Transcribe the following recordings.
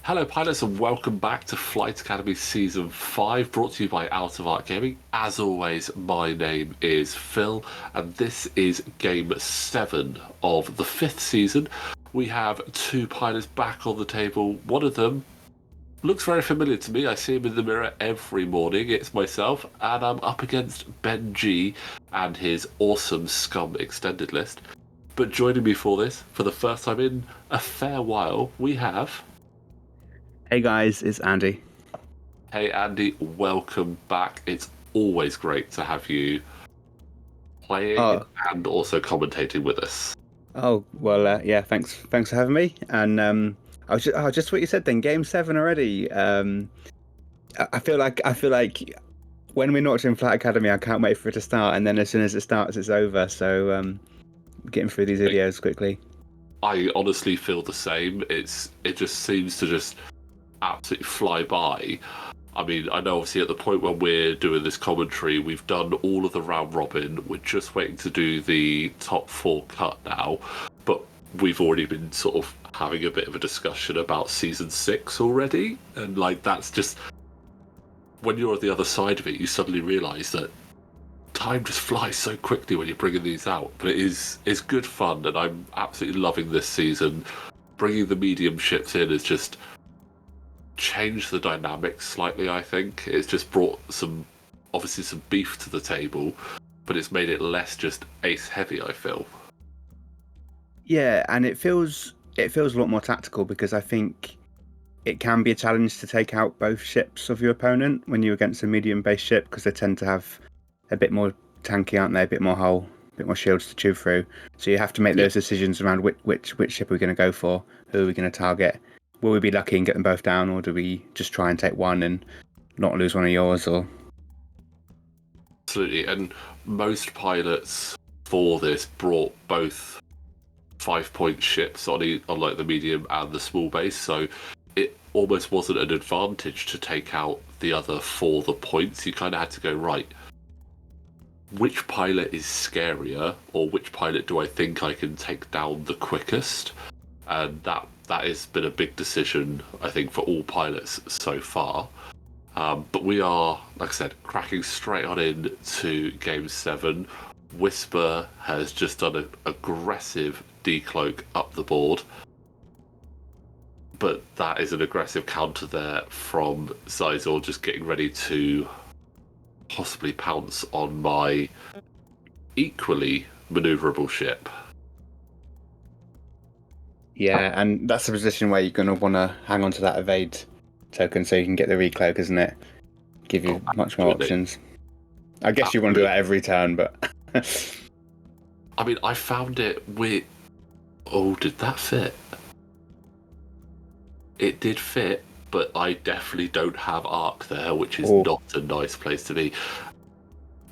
Hello, pilots, and welcome back to Flight Academy Season 5, brought to you by Out of Arc Gaming. As always, my name is Phil, and this is Game 7 of the 5th season. We have two pilots back on the table. One of them looks very familiar to me. I see him in the mirror every morning. It's myself, and I'm up against Ben G and his awesome Scum extended list. But joining me for this, for the first time in a fair while, we have... Hey guys, it's Andy. Hey Andy, welcome back. It's always great to have you playing and also commentating with us. Oh well, yeah. Thanks for having me. And just what you said then. Game 7 already. I feel like when we're not in Flight Academy, I can't wait for it to start. And then as soon as it starts, it's over. So getting through these videos quickly. I honestly feel the same. It just seems to just absolutely fly by. I mean, I know obviously at the point when we're doing this commentary, we've done all of the round robin. We're just waiting to do the top 4 cut now, but we've already been sort of having a bit of a discussion about season 6 already, and like that's just when you're on the other side of it, you suddenly realise that time just flies so quickly when you're bringing these out. But it's good fun, and I'm absolutely loving this season. Bringing the medium ships in is just changed the dynamics slightly. I think it's just brought some beef to the table, but it's made it less just ace heavy, I feel. Yeah, and it feels a lot more tactical because I think it can be a challenge to take out both ships of your opponent when you're against a medium based ship, because they tend to have a bit more tanky, aren't they? A bit more hull, a bit more shields to chew through. So you have to make those decisions around which ship we're going to go for, who are we going to target. Will we be lucky and get them both down, or do we just try and take one and not lose one of yours? Or absolutely, and most pilots for this brought both 5-point ships on like the medium and the small base, so it almost wasn't an advantage to take out the other for the points. You kind of had to go, right, which pilot is scarier, or which pilot do I think I can take down the quickest? And that has been a big decision, I think, for all pilots so far. But we are, like I said, cracking straight on in to Game 7. Whisper has just done an aggressive decloak up the board. But that is an aggressive counter there from Zizor, just getting ready to possibly pounce on my equally manoeuvrable ship. yeah, and that's the position where you're going to want to hang on to that evade token so you can get the recloak, isn't it? Give you much more options. I guess you want to do that every turn, but I mean, I found it with... Oh, did that fit? It did fit, but I definitely don't have arc there, which is not a nice place to be.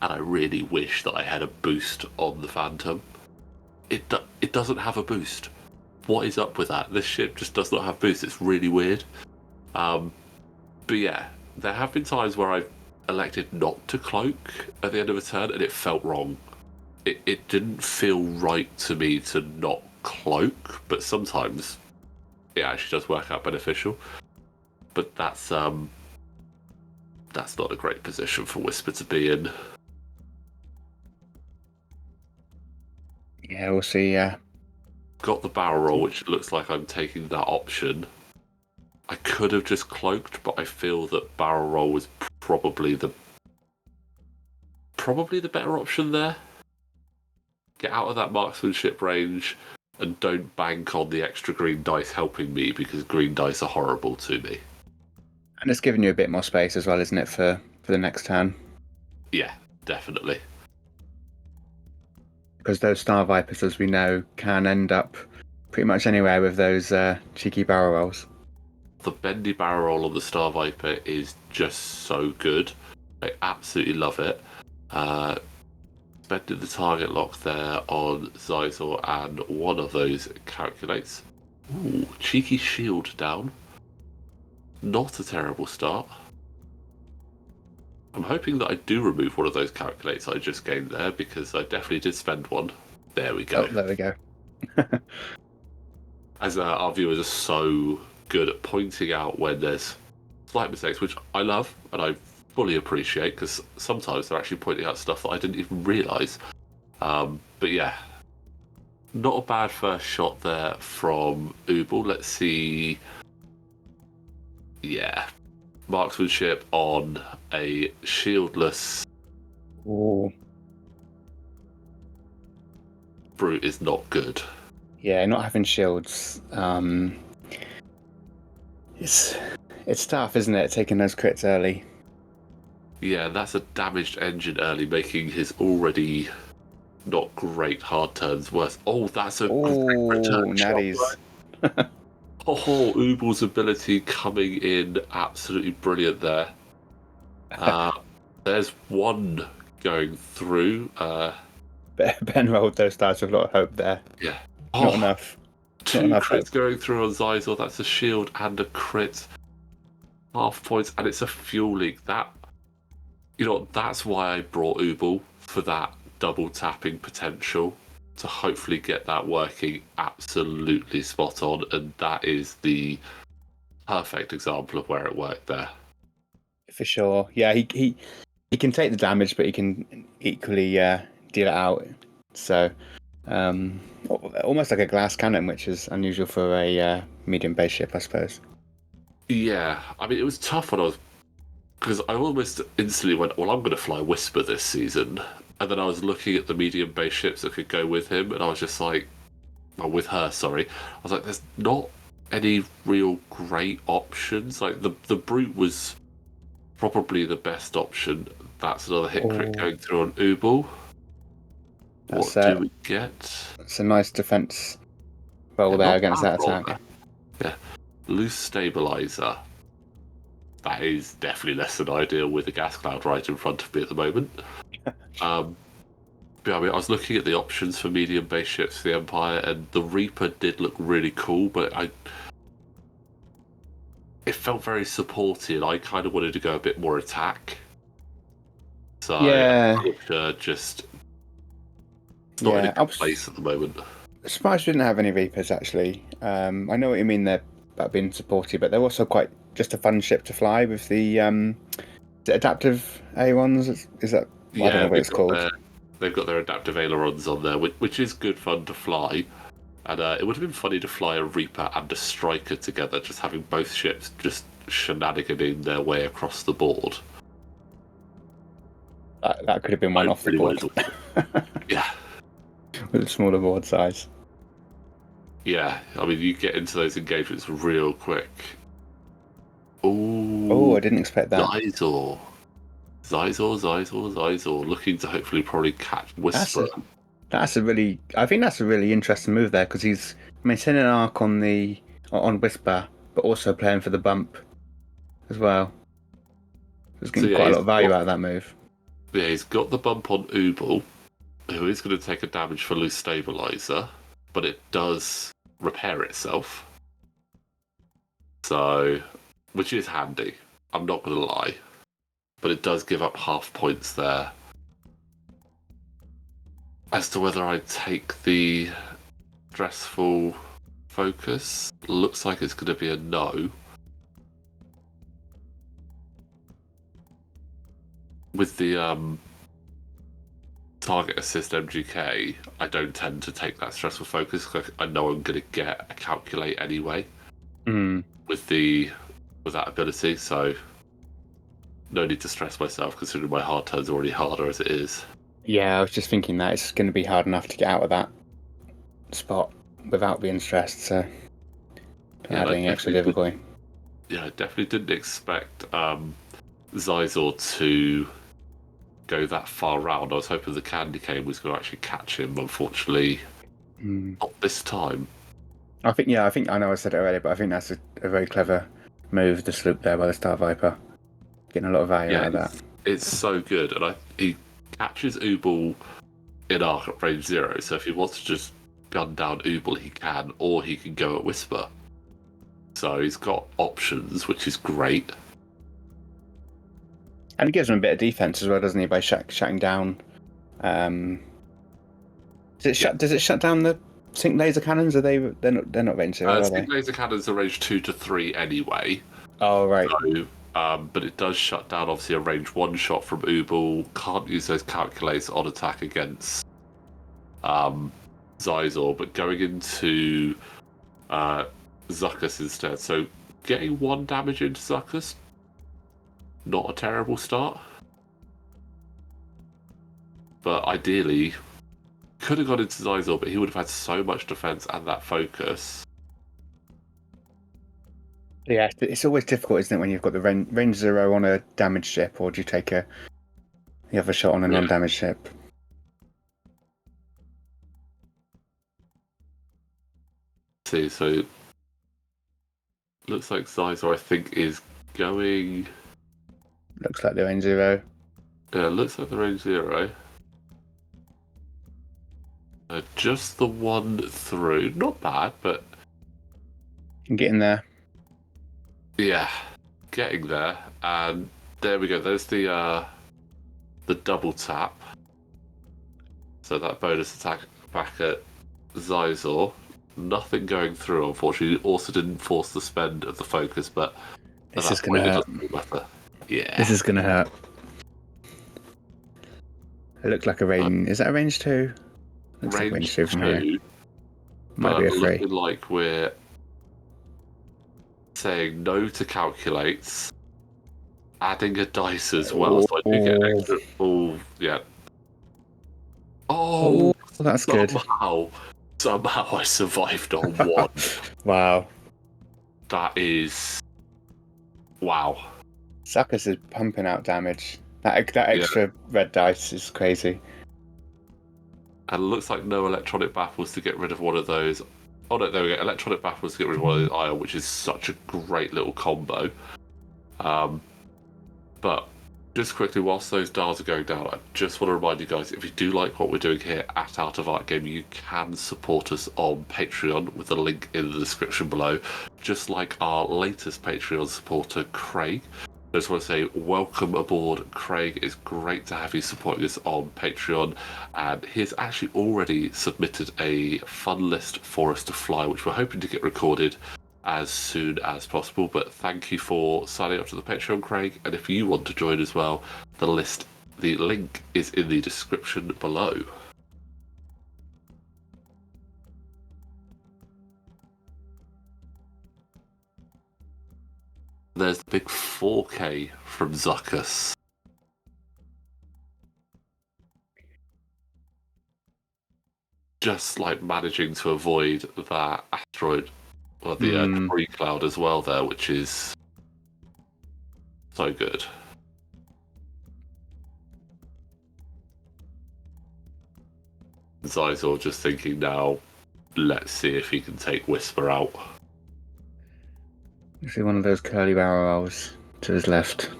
And I really wish that I had a boost on the Phantom. It doesn't have a boost. What is up with that? This ship just does not have boost. It's really weird. But yeah, there have been times where I've elected not to cloak at the end of a turn, and it felt wrong. It didn't feel right to me to not cloak, but sometimes it actually does work out beneficial. But that's not a great position for Whisper to be in. Yeah, we'll see. Yeah, got the barrel roll, which looks like I'm taking that option. I could have just cloaked, but I feel that barrel roll was probably the better option there. Get out of that marksmanship range and don't bank on the extra green dice helping me, because green dice are horrible to me. And it's giving you a bit more space as well, isn't it, for the next turn? Yeah, definitely. Because those Star Vipers, as we know, can end up pretty much anywhere with those cheeky barrel rolls. The bendy barrel roll on the Star Viper is just so good. I absolutely love it. Bending the target lock there on Zizor, and one of those calculates. Ooh, cheeky shield down. Not a terrible start. I'm hoping that I do remove one of those calculates I just gained there, because I definitely did spend one. There we go. Oh, there we go. As our viewers are so good at pointing out when there's slight mistakes, which I love and I fully appreciate, because sometimes they're actually pointing out stuff that I didn't even realise. But yeah, not a bad first shot there from Ubel. Let's see. Yeah, marksmanship on a shieldless Ooh. brute is not good. Yeah, not having shields. It's tough, isn't it? Taking those crits early. Yeah, that's a damaged engine early, making his already not great hard turns worse. Oh, that's a great return shot. natties. Oh, Ubel's ability coming in absolutely brilliant there. There's one going through. Ben rolled those dice with a lot of hope there. Yeah. Not enough. Two Not enough crits hope. going through on Zizor. That's a shield and a crit. Half points, and it's a fueling. That's why I brought Ubel, for that double tapping potential, to hopefully get that working absolutely spot on, and that is the perfect example of where it worked there. For sure. Yeah, he can take the damage, but he can equally deal it out. So, almost like a glass cannon, which is unusual for a medium base ship, I suppose. Yeah, I mean, it was tough when because I almost instantly went, well, I'm going to fly Whisper this season. And then I was looking at the medium base ships that could go with him, and I was just like, well, with her, sorry. I was like, there's not any real great options. Like, the Brute was probably the best option. That's another hit crit going through on Ubel. What do we get? It's a nice defense roll there against that attack. Yeah. Loose stabilizer. That is definitely less than ideal with a gas cloud right in front of me at the moment. But I mean, I was looking at the options for medium base ships for the Empire, and the Reaper did look really cool, but it felt very supporty, and I kind of wanted to go a bit more attack. So yeah, just not in a good place at the moment. Surprised we didn't have any Reapers actually. I know what you mean there about being supporty, but they're also quite just a fun ship to fly with the adaptive A1s. Is that? I don't know what it's called. They've got their adaptive ailerons on there, which is good fun to fly. And it would have been funny to fly a Reaper and a Striker together, just having both ships just shenaniganing their way across the board. That could have been one off the board. Yeah. With a smaller board size. Yeah, I mean, you get into those engagements real quick. Oh, I didn't expect that. Zizor, looking to hopefully probably catch Whisper. I think that's a really interesting move there, because he's maintaining an arc on Whisper, but also playing for the bump as well. There's getting quite a lot of value out of that move. Yeah, he's got the bump on Ubel, who is going to take a damage for loose stabilizer, but it does repair itself. So, which is handy. I'm not going to lie. But it does give up half points there. As to whether I take the stressful focus, looks like it's going to be a no. With the target assist MGK, I don't tend to take that stressful focus because I know I'm going to get a calculate anyway with that ability, so no need to stress myself considering my hard turn's already harder as it is. Yeah, I was just thinking that it's going to be hard enough to get out of that spot without being stressed, so adding extra difficulty. Yeah, I definitely didn't expect Zizor to go that far round. I was hoping the candy cane was going to actually catch him. Unfortunately, not this time. I think I know I said it already, but I think that's a very clever move, the sloop there by the Star Viper. Getting a lot of value out of that. It's so good, and he catches Ubel in arc at range 0, so if he wants to just gun down Ubel, he can, or he can go at Whisper. So he's got options, which is great. And it gives him a bit of defense as well, doesn't he, by shutting down... Does it shut down the sync laser cannons? Are they? They're not range 0, are they? Laser cannons are range 2 to 3 anyway. Oh right. So, but it does shut down obviously a range 1 shot from Ubel. Can't use those calculates on attack against Zizor, but going into Zuckuss instead. So getting 1 damage into Zuckuss, not a terrible start. But ideally, could have gone into Zizor, but he would have had so much defense and that focus. Yeah, it's always difficult, isn't it, when you've got the range 0 on a damaged ship, or do you take the other shot on a non-damaged ship? See, so looks like Zizor, I think, is going. Looks like the range 0. Yeah, looks like the range 0. Just the 1 through, not bad, but You can get in there. yeah, getting there. And there we go. There's the double tap. So that bonus attack back at Zizor. Nothing going through, unfortunately. Also didn't force the spend of the focus, but This is going to hurt. Yeah. This is going to hurt. It looks like a range. Is that a range 2? Looks like range 2 from here. Might be a 3. Looking like we're saying no to calculates, adding a dice as well, so I do get extra. Oh, yeah. Oh, that's good. Somehow I survived on 1. Wow. That is. Wow. Zuckuss is pumping out damage. That extra red dice is crazy. And it looks like no electronic baffles to get rid of one of those. Oh no, there we go. Electronic baffles to get rid of one of those iron, which is such a great little combo. But just quickly, whilst those dials are going down, I just want to remind you guys, if you do like what we're doing here at Out of Art Game, you can support us on Patreon with the link in the description below. Just like our latest Patreon supporter, Craig. I just want to say welcome aboard, Craig. It's great to have you supporting us on Patreon, and he's actually already submitted a fun list for us to fly, which we're hoping to get recorded as soon as possible. But thank you for signing up to the Patreon, Craig, and if you want to join as well, the link is in the description below. There's the big 4K from Zuckuss. Just like managing to avoid that asteroid, or the debris cloud as well there, which is so good. Zizor just thinking now, let's see if he can take Whisper out. You see one of those curly barrels to his left.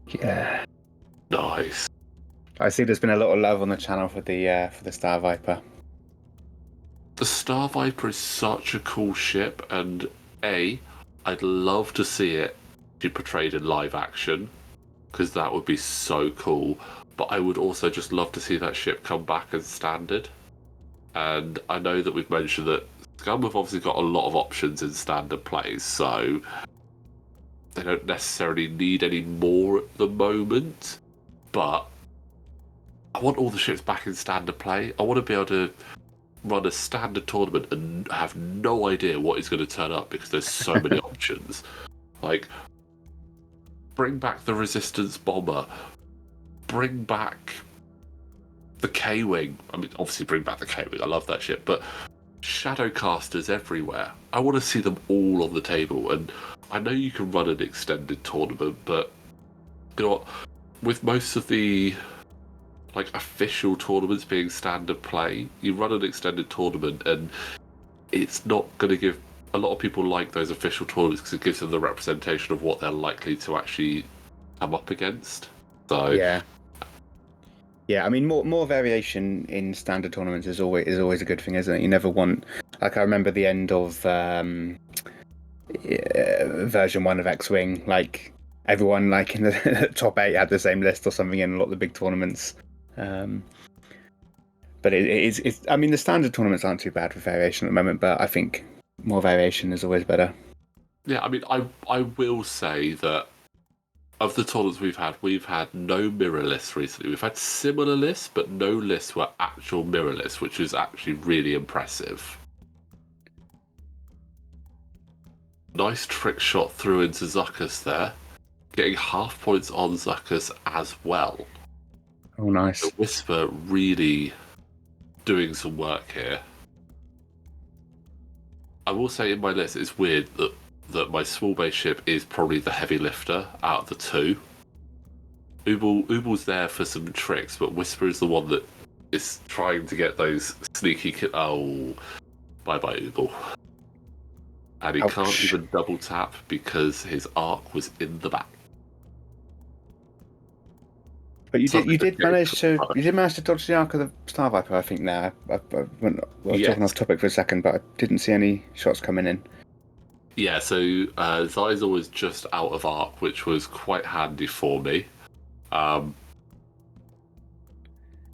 Yeah. Nice. I see there's been a lot of love on the channel for the Star Viper. The Star Viper is such a cool ship, and I'd love to see it be portrayed in live action, because that would be so cool. But I would also just love to see that ship come back as standard. And I know that we've mentioned that Scum have obviously got a lot of options in standard plays, so they don't necessarily need any more at the moment. But I want all the ships back in standard play. I want to be able to run a standard tournament and have no idea what is going to turn up, because there's so many options. Like, bring back the Resistance Bomber. Bring back the K-Wing. I mean, obviously bring back the K-Wing. I love that ship. But Shadowcasters everywhere. I want to see them all on the table. And I know you can run an extended tournament, but you know what? With most of the official tournaments being standard play, you run an extended tournament and it's not going to give a lot of people like those official tournaments, because it gives them the representation of what they're likely to actually come up against. So yeah, I mean, more variation in standard tournaments is always a good thing, isn't it? You never want, like, I remember the end of version 1 of X-Wing, like everyone like in the top 8 had the same list or something in a lot of the big tournaments. But it's. I mean, the standard tournaments aren't too bad for variation at the moment, but I think more variation is always better. Yeah, I mean, I will say that of the tournaments we've had no mirror lists recently. We've had similar lists, but no lists were actual mirror lists, which is actually really impressive. Nice trick shot through into Zuckus there, getting half points on Zuckus as well. Oh, nice. The Whisper really doing some work here. I will say in my list, it's weird that my small base ship is probably the heavy lifter out of the two. Ubal's there for some tricks, but Whisper is the one that is trying to get those sneaky. Oh, bye bye Ubal. And he can't even double tap because his arc was in the back. But you did manage to dodge the arc of the Star Viper, I think. Now I was talking off topic for a second, but I didn't see any shots coming in. Yeah, so Zizor was just out of arc, which was quite handy for me.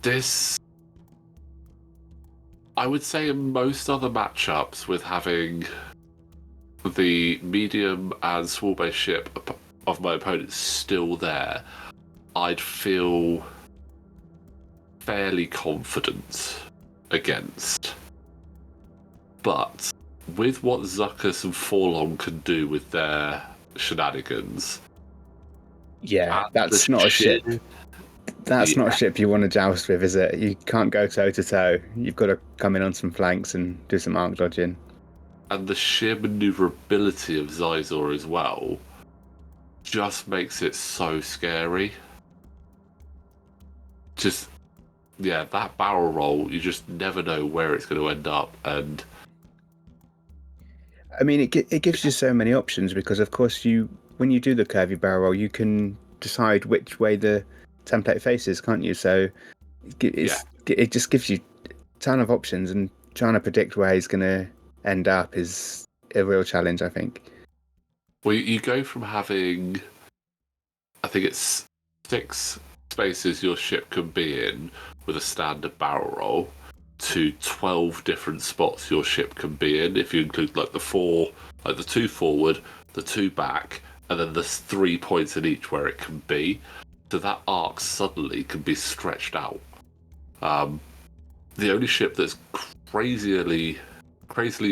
This, I would say, in most other matchups, with having the medium and small base ship of my opponent still there, I'd feel fairly confident against. But with what Zuckus and Forlong can do with their shenanigans, that's not a ship. That's not a ship you want to joust with, is it? You can't go toe to toe. You've got to come in on some flanks and do some arc dodging. And the sheer maneuverability of Zizor as well just makes it so scary. That barrel roll, you just never know where it's going to end up. And I mean, it gives you so many options because, of course, when you do the curvy barrel roll, you can decide which way the template faces, can't you? So it just gives you a ton of options, and trying to predict where he's going to end up is a real challenge, I think. Well, you go from having, I think it's 6 spaces your ship can be in with a standard barrel roll to 12 different spots your ship can be in, if you include the 2 forward, the 2 back, and then there's 3 points in each where it can be. So that arc suddenly can be stretched out. The only ship that's crazily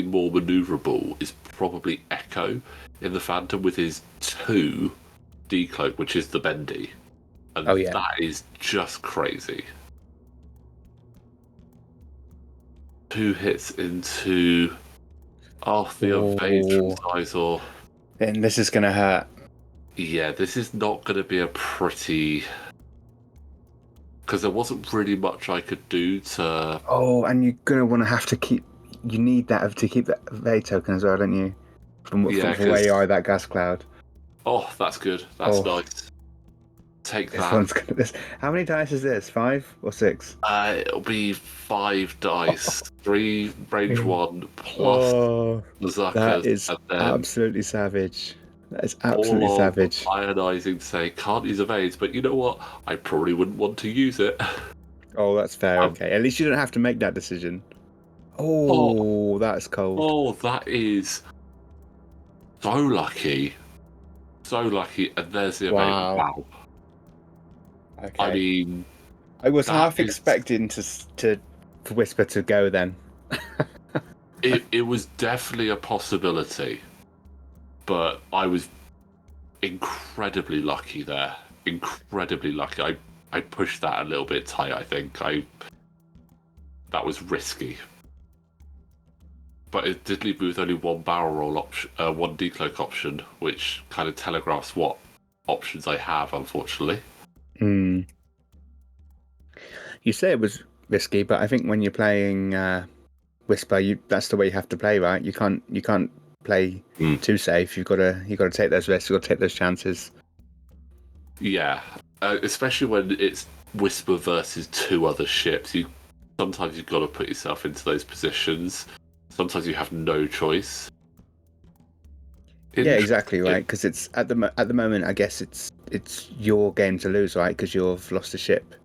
more maneuverable is probably Echo in the Phantom with his 2 decloak, which is the bendy. And that is just crazy. 2 hits into the evade from Zizor. And this is going to hurt. Yeah, this is not going to be a pretty... Because there wasn't really much I could do to... Oh, and you're going to want to have to keep... You need that to keep that evade token as well, don't you? From where you are, that gas cloud. Oh, that's good. That's nice. Take that. How many dice is this? 5 or 6? It'll be 5 dice. 3 range 1 plus the Zuckus. That is absolutely savage. That is absolutely savage. Ionizing to say, can't use evades, but you know what? I probably wouldn't want to use it. Oh, that's fair. Okay. At least you don't have to make that decision. Oh, that's cold. Oh, that is so lucky. So lucky. And there's the evade. Wow. Okay. I mean, I was half expecting to Whisper to go then. it was definitely a possibility, but I was incredibly lucky there. Incredibly lucky. I pushed that a little bit tight. I think that was risky, but it did leave me with only 1 barrel roll option, 1 decloak option, which kind of telegraphs what options I have, unfortunately. You say it was risky, but I think when you're playing Whisper, that's the way you have to play, right? You can't play too safe. You've got to take those risks. You've got to take those chances. Yeah, especially when it's Whisper versus 2 other ships. Sometimes you've got to put yourself into those positions. Sometimes you have no choice. Yeah, exactly right. Because it's at the moment, I guess it's your game to lose, right? Because you've lost a ship.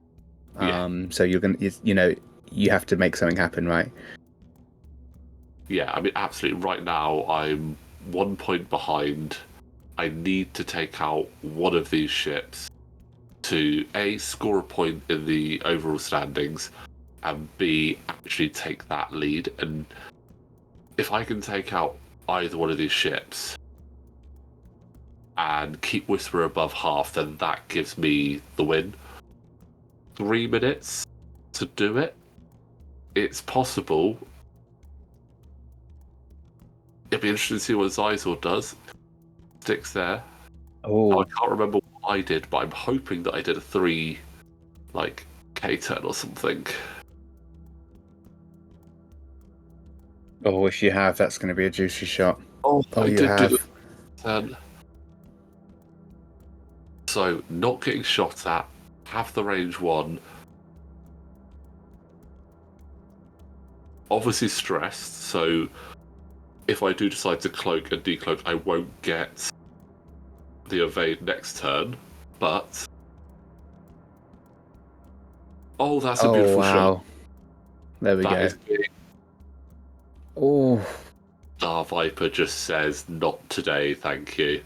So you're gonna, you have to make something happen, right? Yeah, I mean, absolutely. Right now, I'm 1 point behind. I need to take out one of these ships to A, score a point in the overall standings, and B, actually take that lead. And if I can take out either one of these ships and keep Whisper above half, then that gives me the win. 3 minutes to do it. It's possible. It'd be interesting to see what Zizor does. Sticks there. Oh, I can't remember what I did, but I'm hoping that I did a 3, like, K turn or something. oh, if you have, that's going to be a juicy shot. Oh, I you did do have. the turn. So, not getting shot at, have the range 1. Obviously stressed, so if I do decide to cloak and decloak, I won't get the evade next turn, but... Oh, that's a beautiful shot. There we That go. is big. Oh, Star Viper just says, not today, thank you.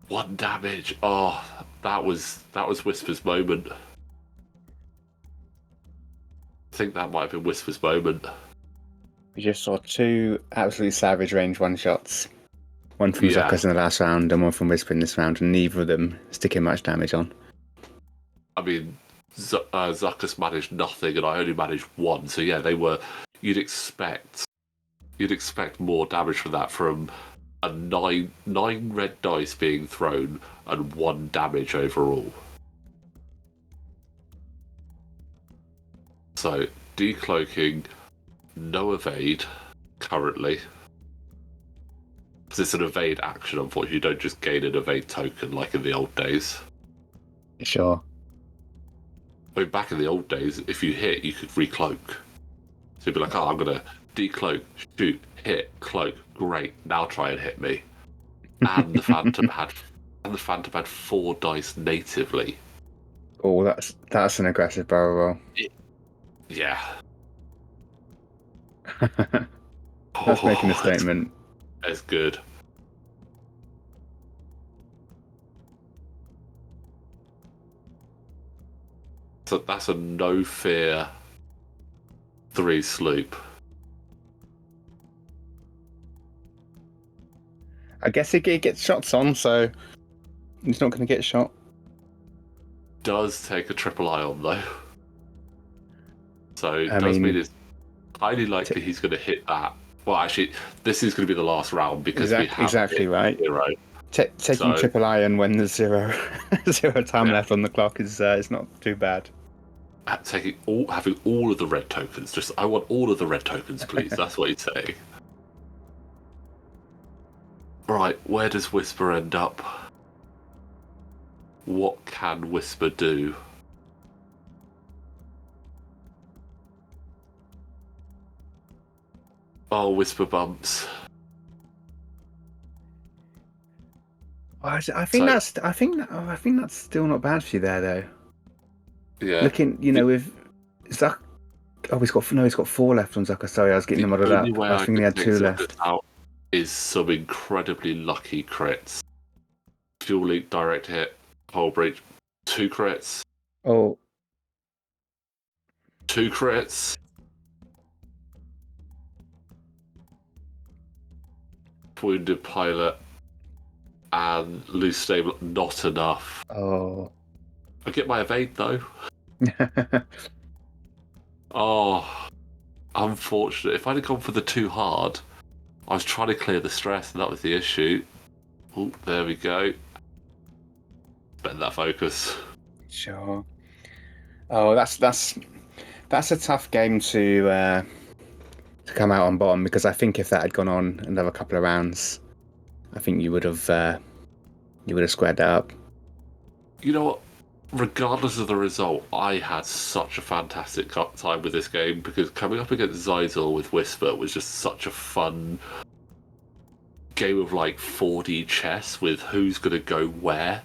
1 damage. Oh, that was Whisper's moment. I think that might have been Whisper's moment. we just saw 2 absolutely savage range 1 shots. One from Yeah. Zucker's in the last round and one from Whisper in this round, and neither of them sticking much damage on. I mean, Zucker's managed nothing, and I only managed 1. So yeah, they were. You'd expect more damage from that, from a nine red dice being thrown and 1 damage overall. So decloaking, no evade currently. Because it's an evade action, unfortunately. You don't just gain an evade token like in the old days. Sure. I mean, back in the old days, if you hit, you could recloak. So you'd be like, oh, I'm going to decloak, shoot, hit, cloak. Great, now try and hit me. And the Phantom had 4 dice natively. Oh, that's an aggressive barrel roll. Yeah. That's making a statement. That's good. So that's a no fear 3 sloop. I guess it gets shots on, so he's not going to get shot. Does take a triple ion though. So it I does mean, mean it's highly likely he's going to hit that. Well, actually, this is going to be the last round because we have exactly right. 0. Taking triple iron when there's zero time left on the clock is not too bad. Having all of the red tokens. Just I want all of the red tokens, please. That's what he's saying. Right, where does Whisper end up? What can Whisper do? Oh, Whisper bumps. I think that's still not bad for you there, though. Yeah. Looking, with Zuck. Oh, he's got 4 left on Zucker. Sorry, I was getting them muddled up. I was thinking he had 2 left. Out is some incredibly lucky crits. Fuel leak, direct hit, hull breach, 2 crits. Oh. 2 crits. Wounded pilot and loose stable, not enough. Oh. I get my evade though. Oh, unfortunate. If I'd have gone for the 2 hard, I was trying to clear the stress, and that was the issue. Oh, there we go. Spend that focus. Sure. Oh, that's a tough game to come out on bottom, because I think if that had gone on another couple of rounds, I think you would have squared that up. You know what? Regardless of the result, I had such a fantastic time with this game, because coming up against Zizor with Whisper was just such a fun game of like 4D chess with who's going to go where.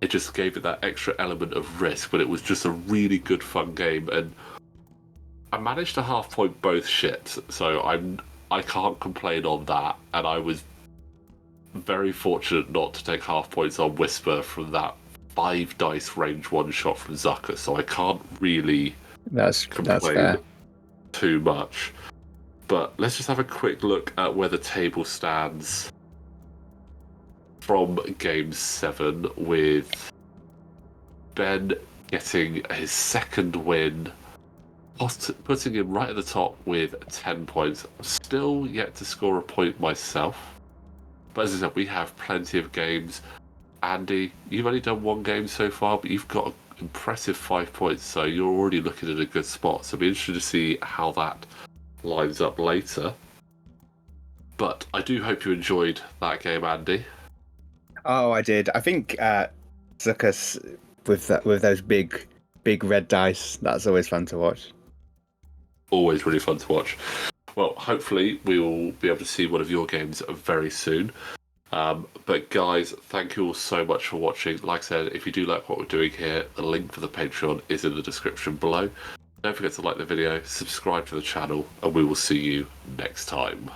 It just gave it that extra element of risk, but it was just a really good fun game. And I managed to half point both shits, so I can't complain on that, and I was very fortunate not to take half points on Whisper from that 5 dice range one shot from Zucker, so I can't really That's complain fair. too much. But let's just have a quick look at where the table stands from Game 7, with Ben getting his second win, putting him right at the top with 10 points. Still yet to score a point myself. But as I said, we have plenty of games. Andy, you've only done 1 game so far, but you've got an impressive 5 points, so you're already looking at a good spot. So it'll be interesting to see how that lines up later. But I do hope you enjoyed that game, Andy. Oh, I did. I think Zuckus with those big red dice. That's always fun to watch. Always really fun to watch. Well, hopefully we will be able to see one of your games very soon. But guys, thank you all so much for watching. Like I said, if you do like what we're doing here, the link for the Patreon is in the description below. Don't forget to like the video, subscribe to the channel, and we will see you next time.